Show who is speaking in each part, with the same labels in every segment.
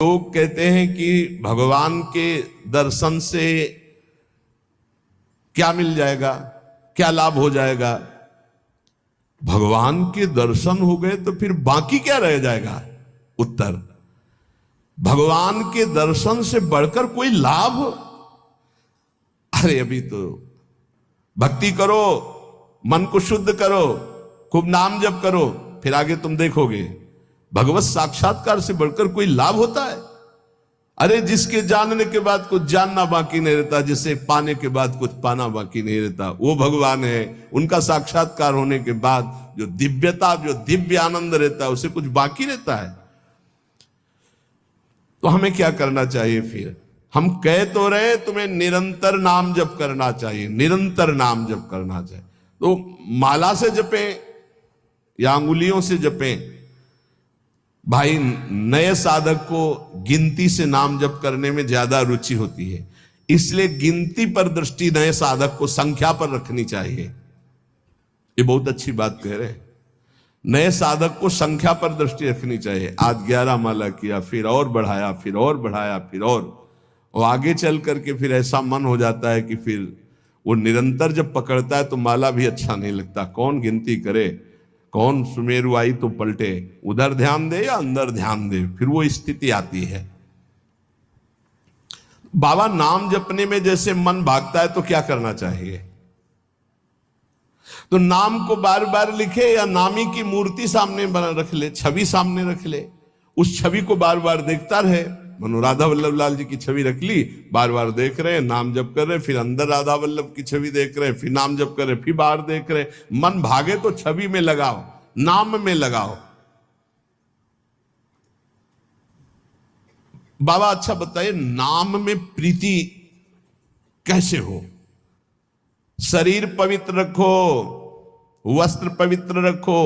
Speaker 1: लोग कहते हैं कि भगवान के दर्शन से क्या मिल जाएगा, क्या लाभ हो जाएगा। भगवान के दर्शन हो गए तो फिर बाकी क्या रह जाएगा। उत्तर, भगवान के दर्शन से बढ़कर कोई लाभ। अरे अभी तो भक्ति करो, मन को शुद्ध करो, खूब नाम जप करो, फिर आगे तुम देखोगे भगवत साक्षात्कार से बढ़कर कोई लाभ होता है। अरे जिसके जानने के बाद कुछ जानना बाकी नहीं रहता, जिसे पाने के बाद कुछ पाना बाकी नहीं रहता, वो भगवान है। उनका साक्षात्कार होने के बाद जो दिव्यता, जो दिव्य आनंद रहता है, उसे कुछ बाकी रहता है। तो हमें क्या करना चाहिए फिर। हम कह तो रहे तुम्हें निरंतर नाम जप करना चाहिए, निरंतर नाम जप करना चाहिए। तो माला से जपें या अंगुलियों से जपें। भाई नए साधक को गिनती से नाम जप करने में ज्यादा रुचि होती है, इसलिए गिनती पर दृष्टि नए साधक को संख्या पर रखनी चाहिए। ये बहुत अच्छी बात कह रहे हैं। नए साधक को संख्या पर दृष्टि रखनी चाहिए। आज 11 माला किया, फिर और बढ़ाया, फिर और बढ़ाया, फिर और आगे चल करके फिर ऐसा मन हो जाता है कि फिर वो निरंतर जब पकड़ता है तो माला भी अच्छा नहीं लगता। कौन गिनती करे, कौन सुमेरु आई तो पलटे, उधर ध्यान दे या अंदर ध्यान दे, फिर वो स्थिति आती है। बाबा नाम जपने में जैसे मन भागता है तो क्या करना चाहिए। तो नाम को बार बार लिखे या नामी की मूर्ति सामने बना रख ले, छवि सामने रख ले, उस छवि को बार बार देखता रहे। मनो राधा वल्लभ लाल जी की छवि रख ली, बार बार देख रहे हैं, नाम जप कर रहे, फिर अंदर राधा वल्लभ की छवि देख रहे हैं, फिर नाम जप कर रहे, फिर बाहर देख रहे। मन भागे तो छवि में लगाओ, नाम में लगाओ। बाबा अच्छा बताइए, नाम में प्रीति कैसे हो। शरीर पवित्र रखो, वस्त्र पवित्र रखो,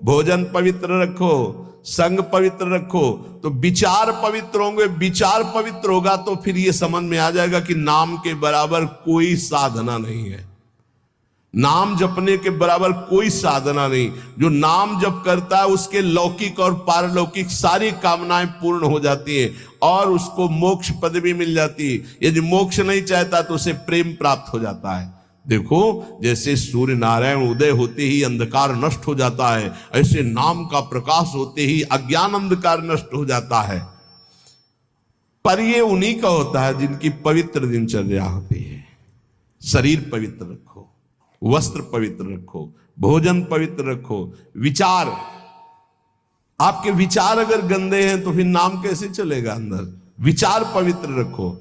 Speaker 1: भोजन पवित्र रखो, संग पवित्र रखो, तो विचार पवित्र होंगे। विचार पवित्र होगा तो फिर ये समझ में आ जाएगा कि नाम के बराबर कोई साधना नहीं है। नाम जपने के बराबर कोई साधना नहीं। जो नाम जप करता है उसके लौकिक और पारलौकिक सारी कामनाएं पूर्ण हो जाती हैं और उसको मोक्ष पदवी मिल जाती है। यदि मोक्ष नहीं चाहता तो उसे प्रेम प्राप्त हो जाता है। देखो जैसे सूर्य नारायण उदय होते ही अंधकार नष्ट हो जाता है, ऐसे नाम का प्रकाश होते ही अज्ञान अंधकार नष्ट हो जाता है। पर ये उन्हीं का होता है जिनकी पवित्र दिनचर्या होती है। शरीर पवित्र रखो, वस्त्र पवित्र रखो, भोजन पवित्र रखो, विचार। आपके विचार अगर गंदे हैं तो फिर नाम कैसे चलेगा अंदर। विचार पवित्र रखो।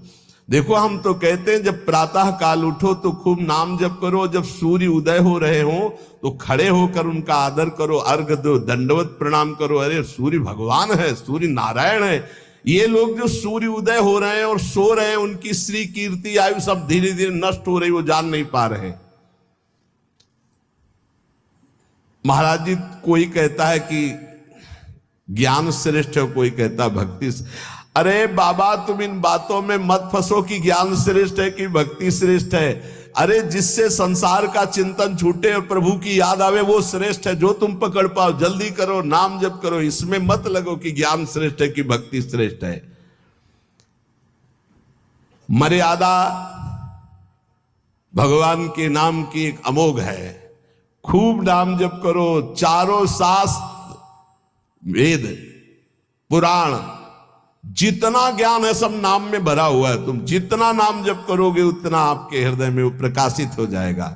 Speaker 1: देखो हम तो कहते हैं जब प्रातः काल उठो तो खूब नाम जप करो, जब सूर्य उदय हो रहे हो तो खड़े होकर उनका आदर करो, अर्घ दो, दंडवत प्रणाम करो। अरे सूर्य भगवान है, सूर्य नारायण है। ये लोग जो सूर्य उदय हो रहे हैं और सो रहे हैं, उनकी श्री कीर्ति आयु सब धीरे धीरे नष्ट हो रही, वो जान नहीं पा रहे। महाराज जी कोई कहता है कि ज्ञान श्रेष्ठ है, कोई कहता है भक्ति। अरे बाबा तुम इन बातों में मत फंसो कि ज्ञान श्रेष्ठ है कि भक्ति श्रेष्ठ है। अरे जिससे संसार का चिंतन छूटे और प्रभु की याद आवे वो श्रेष्ठ है। जो तुम पकड़ पाओ जल्दी करो, नाम जप करो। इसमें मत लगो कि ज्ञान श्रेष्ठ है कि भक्ति श्रेष्ठ है। मर्यादा भगवान के नाम की एक अमोघ है। खूब नाम जप करो। चारों शास्त्र, वेद, पुराण, जितना ज्ञान है सब नाम में भरा हुआ है। तुम जितना नाम जप करोगे उतना आपके हृदय में वो प्रकाशित हो जाएगा।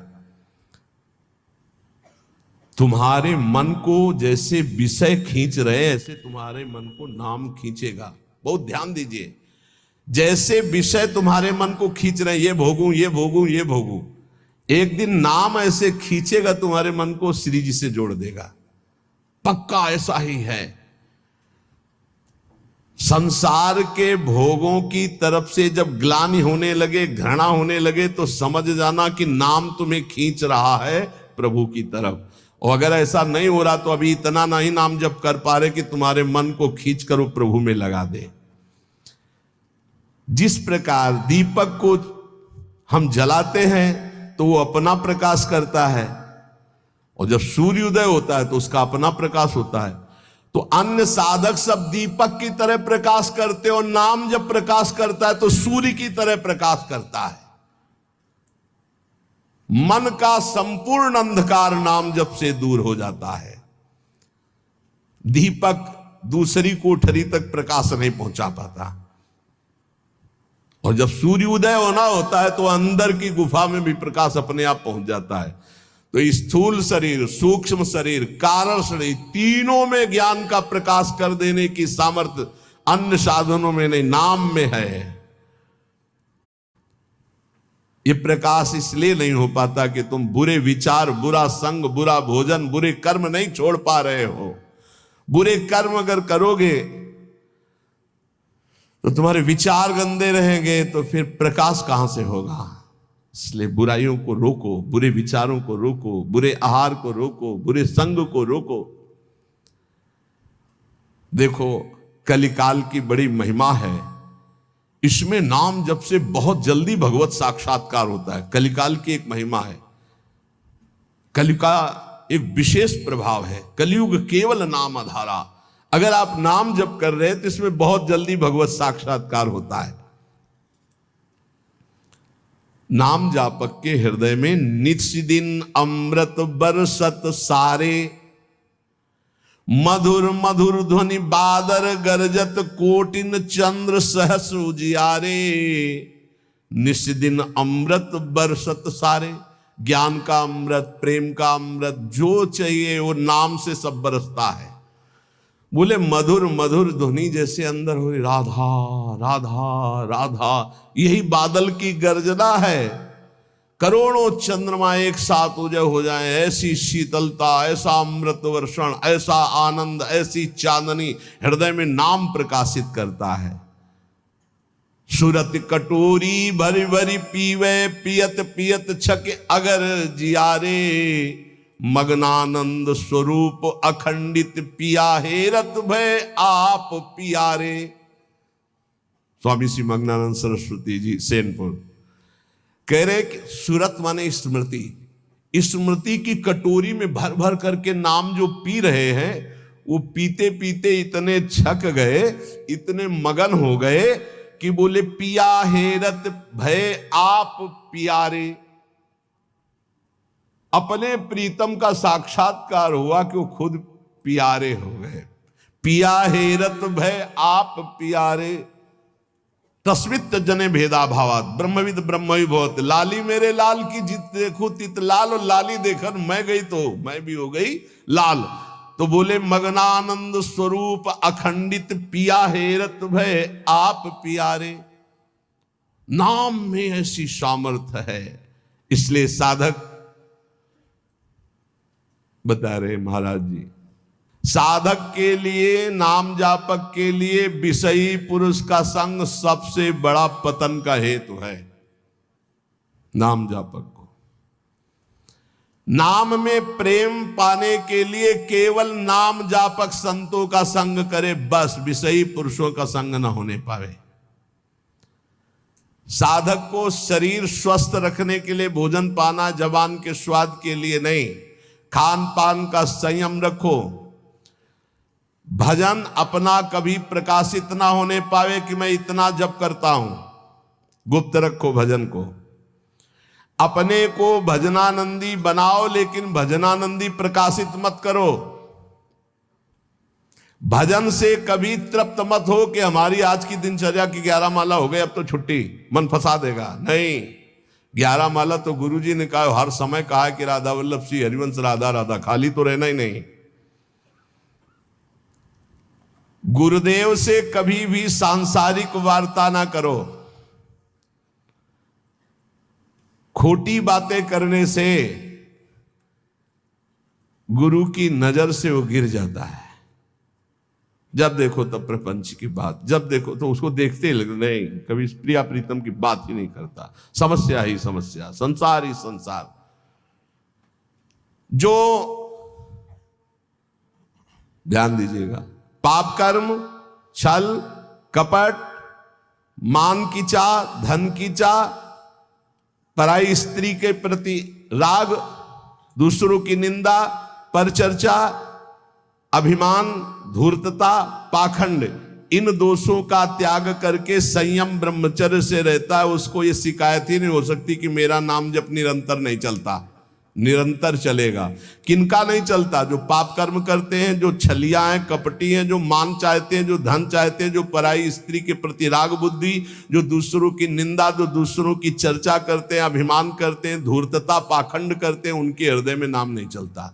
Speaker 1: तुम्हारे मन को जैसे विषय खींच रहे हैं ऐसे तुम्हारे मन को नाम खींचेगा। बहुत ध्यान दीजिए, जैसे विषय तुम्हारे मन को खींच रहे हैं, ये भोगूं, ये भोगूं, ये भोगूं, एक दिन नाम ऐसे खींचेगा तुम्हारे मन को, श्री जी से जोड़ देगा। पक्का ऐसा ही है। संसार के भोगों की तरफ से जब ग्लानि होने लगे, घृणा होने लगे, तो समझ जाना कि नाम तुम्हें खींच रहा है प्रभु की तरफ। और अगर ऐसा नहीं हो रहा तो अभी इतना नहीं नाम जप कर पा रहे कि तुम्हारे मन को खींच कर वो प्रभु में लगा दे। जिस प्रकार दीपक को हम जलाते हैं तो वो अपना प्रकाश करता है, और जब सूर्योदय होता है तो उसका अपना प्रकाश होता है। तो अन्य साधक सब दीपक की तरह प्रकाश करते हो, नाम जब प्रकाश करता है तो सूर्य की तरह प्रकाश करता है। मन का संपूर्ण अंधकार नाम जप से दूर हो जाता है। दीपक दूसरी कोठरी तक प्रकाश नहीं पहुंचा पाता, और जब सूर्य उदय होना होता है तो अंदर की गुफा में भी प्रकाश अपने आप पहुंच जाता है। तो स्थूल शरीर, सूक्ष्म शरीर, कारण शरीर, तीनों में ज्ञान का प्रकाश कर देने की सामर्थ्य अन्य साधनों में नहीं, नाम में है। ये प्रकाश इसलिए नहीं हो पाता कि तुम बुरे विचार, बुरा संग, बुरा भोजन, बुरे कर्म नहीं छोड़ पा रहे हो। बुरे कर्म अगर करोगे तो तुम्हारे विचार गंदे रहेंगे, तो फिर प्रकाश कहां से होगा। इसलिए बुराइयों को रोको, बुरे विचारों को रोको, बुरे आहार को रोको, बुरे संग को रोको। देखो कलिकाल की बड़ी महिमा है, इसमें नाम जप से बहुत जल्दी भगवत साक्षात्कार होता है। कलिकाल की एक महिमा है, कलि का एक विशेष प्रभाव है। कलयुग केवल नाम आधारा। अगर आप नाम जप कर रहे हैं तो इसमें बहुत जल्दी भगवत साक्षात्कार होता है। नाम जापक के हृदय में नित्य दिन अमृत बरसत सारे, मधुर मधुर ध्वनि बादर गरजत कोटिन चंद्र सहस्र उजियारे। नित्य दिन अमृत बरसत सारे, ज्ञान का अमृत, प्रेम का अमृत, जो चाहिए वो नाम से सब बरसता है। बोले मधुर मधुर ध्वनि जैसे अंदर हो, राधा राधा राधा, यही बादल की गर्जना है। करोड़ों चंद्रमा एक साथ उदय हो जाए, ऐसी शीतलता, ऐसा अमृत वर्षण, ऐसा आनंद, ऐसी चांदनी हृदय में नाम प्रकाशित करता है। सुरत कटोरी भरी भरी पीवे, पियत पियत छक अगर जियारे। मग्नानंद स्वरूप अखंडित पिया हेरत भय आप पियारे। स्वामी श्री मग्नानंद सरस्वती जी सेनपुर कह रहे कि सुरत माने स्मृति, स्मृति की कटोरी में भर भर करके नाम जो पी रहे हैं, वो पीते पीते इतने छक गए, इतने मगन हो गए कि बोले पिया हेरत भय आप पियारे। अपने प्रीतम का साक्षात्कार हुआ कि वो खुद प्यारे हो गए। पिया हेरत भय आप प्यारे, तस्मित जने भेदा भावात, ब्रह्मविद ब्रह्म ही बहुत। लाली मेरे लाल की जित देखो तित लाल, और लाली देखकर मैं गई तो मैं भी हो गई लाल। तो बोले मग्नानंद स्वरूप अखंडित पिया हेरत भय आप प्यारे। नाम में ऐसी सामर्थ्य है, इसलिए साधक बता रहे महाराज जी, साधक के लिए, नाम जापक के लिए विषयी पुरुष का संग सबसे बड़ा पतन का हेतु है। नाम जापक को नाम में प्रेम पाने के लिए केवल नाम जापक संतों का संग करे, बस विषयी पुरुषों का संग न होने पावे। साधक को शरीर स्वस्थ रखने के लिए भोजन पाना जबान के स्वाद के लिए नहीं, खान पान का संयम रखो। भजन अपना कभी प्रकाशित ना होने पावे कि मैं इतना जप करता हूं, गुप्त रखो भजन को। अपने को भजनानंदी बनाओ, लेकिन भजनानंदी प्रकाशित मत करो। भजन से कभी तृप्त मत हो कि हमारी आज की दिनचर्या की 11 माला हो गई, अब तो छुट्टी, मन फंसा देगा। नहीं, 11 माला तो गुरुजी ने कहा, हर समय कहा कि राधा वल्लभ श्री हरिवंश राधा राधा, खाली तो रहना ही नहीं। गुरुदेव से कभी भी सांसारिक वार्ता ना करो। खोटी बातें करने से गुरु की नजर से वो गिर जाता है। जब देखो तब प्रपंच की बात, जब देखो तो उसको देखते ही लगता नहीं, कभी प्रिया प्रीतम की बात ही नहीं करता। समस्या ही समस्या, संसार ही संसार। जो ध्यान दीजिएगा, पाप कर्म, छल कपट, मान की चाह, धन की चाह, पराई स्त्री के प्रति राग, दूसरों की निंदा, परचर्चा, अभिमान, धूर्तता, पाखंड, इन दोषों का त्याग करके संयम ब्रह्मचर्य से रहता है, उसको ये शिकायत ही नहीं हो सकती कि मेरा नाम जप निरंतर नहीं चलता। निरंतर चलेगा। किनका नहीं चलता? जो पाप कर्म करते हैं, जो छलिया हैं, कपटी हैं, जो मान चाहते हैं, जो धन चाहते हैं, जो पराई स्त्री के प्रति राग बुद्धि, जो दूसरों की निंदा, जो दूसरों की चर्चा करते हैं, अभिमान करते हैं, धूर्तता, पाखंड करते हैं, उनके हृदय में नाम नहीं चलता।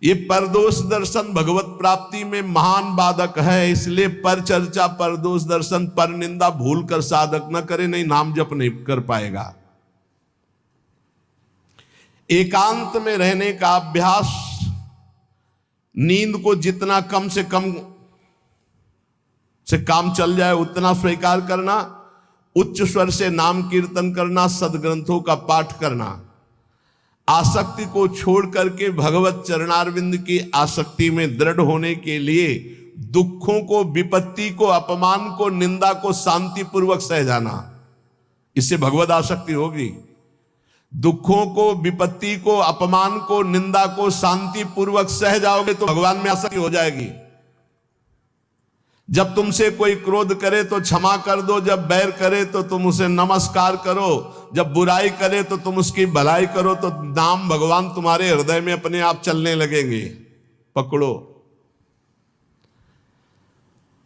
Speaker 1: ये परदोष दर्शन भगवत प्राप्ति में महान बाधक है। इसलिए पर चर्चा, परदोष दर्शन, पर निंदा भूल कर साधक न करे, नहीं नाम जप नहीं कर पाएगा। एकांत में रहने का अभ्यास, नींद को जितना कम से कम से काम चल जाए उतना स्वीकार करना, उच्च स्वर से नाम कीर्तन करना, सदग्रंथों का पाठ करना, आसक्ति को छोड़ करके भगवत चरणारविंद की आसक्ति में दृढ़ होने के लिए दुखों को, विपत्ति को, अपमान को, निंदा को शांतिपूर्वक सह जाना, इससे भगवत आसक्ति होगी। दुखों को, विपत्ति को, अपमान को, निंदा को शांति पूर्वक सह जाओगे तो भगवान में आसक्ति हो जाएगी। जब तुमसे कोई क्रोध करे तो क्षमा कर दो, जब बैर करे तो तुम उसे नमस्कार करो, जब बुराई करे तो तुम उसकी भलाई करो, तो नाम भगवान तुम्हारे हृदय में अपने आप चलने लगेंगे। पकड़ो।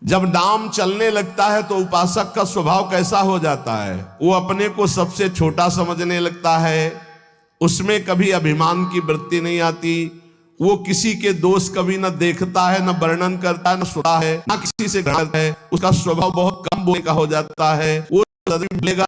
Speaker 1: जब नाम चलने लगता है तो उपासक का स्वभाव कैसा हो जाता है? वो अपने को सबसे छोटा समझने लगता है, उसमें कभी अभिमान की वृत्ति नहीं आती, वो किसी के दोष कभी न देखता है, न वर्णन करता है, न सुनता है, न किसी से घृणा करता है। उसका स्वभाव बहुत कम बोलने का हो जाता है। वो बोलेगा